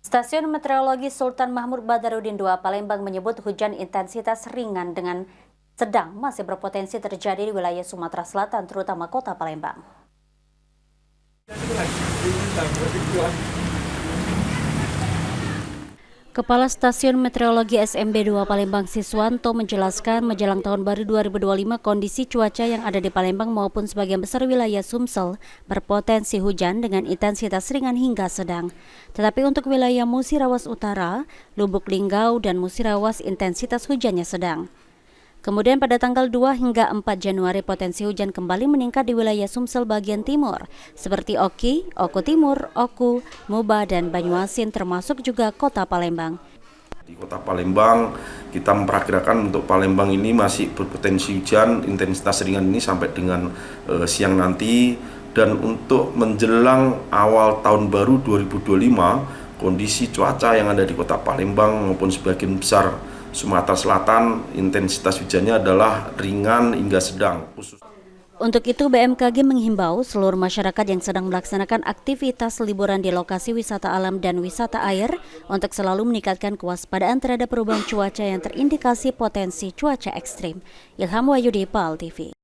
Stasiun Meteorologi Sultan Mahmud Badarudin II Palembang menyebut hujan intensitas ringan dengan sedang masih berpotensi terjadi di wilayah Sumatera Selatan, terutama kota Palembang. Kepala Stasiun Meteorologi SMB 2 Palembang Siswanto menjelaskan menjelang tahun baru 2025 kondisi cuaca yang ada di Palembang maupun sebagian besar wilayah Sumsel berpotensi hujan dengan intensitas ringan hingga sedang. Tetapi untuk wilayah Musirawas Utara, Lubuk Linggau dan Musirawas intensitas hujannya sedang. Kemudian pada tanggal 2 hingga 4 Januari potensi hujan kembali meningkat di wilayah Sumsel bagian timur, seperti Oki, Oku Timur, Oku, Muba, dan Banyuasin termasuk juga kota Palembang. Di kota Palembang, kita memperkirakan untuk Palembang ini masih berpotensi hujan, intensitas ringan ini sampai dengan siang nanti. Dan untuk menjelang awal tahun baru 2025, kondisi cuaca yang ada di kota Palembang maupun sebagian besar Sumatera Selatan, intensitas hujannya adalah ringan hingga sedang. Untuk itu, BMKG menghimbau seluruh masyarakat yang sedang melaksanakan aktivitas liburan di lokasi wisata alam dan wisata air untuk selalu meningkatkan kewaspadaan terhadap perubahan cuaca yang terindikasi potensi cuaca ekstrim. Ilham Wahyudi, PAL TV.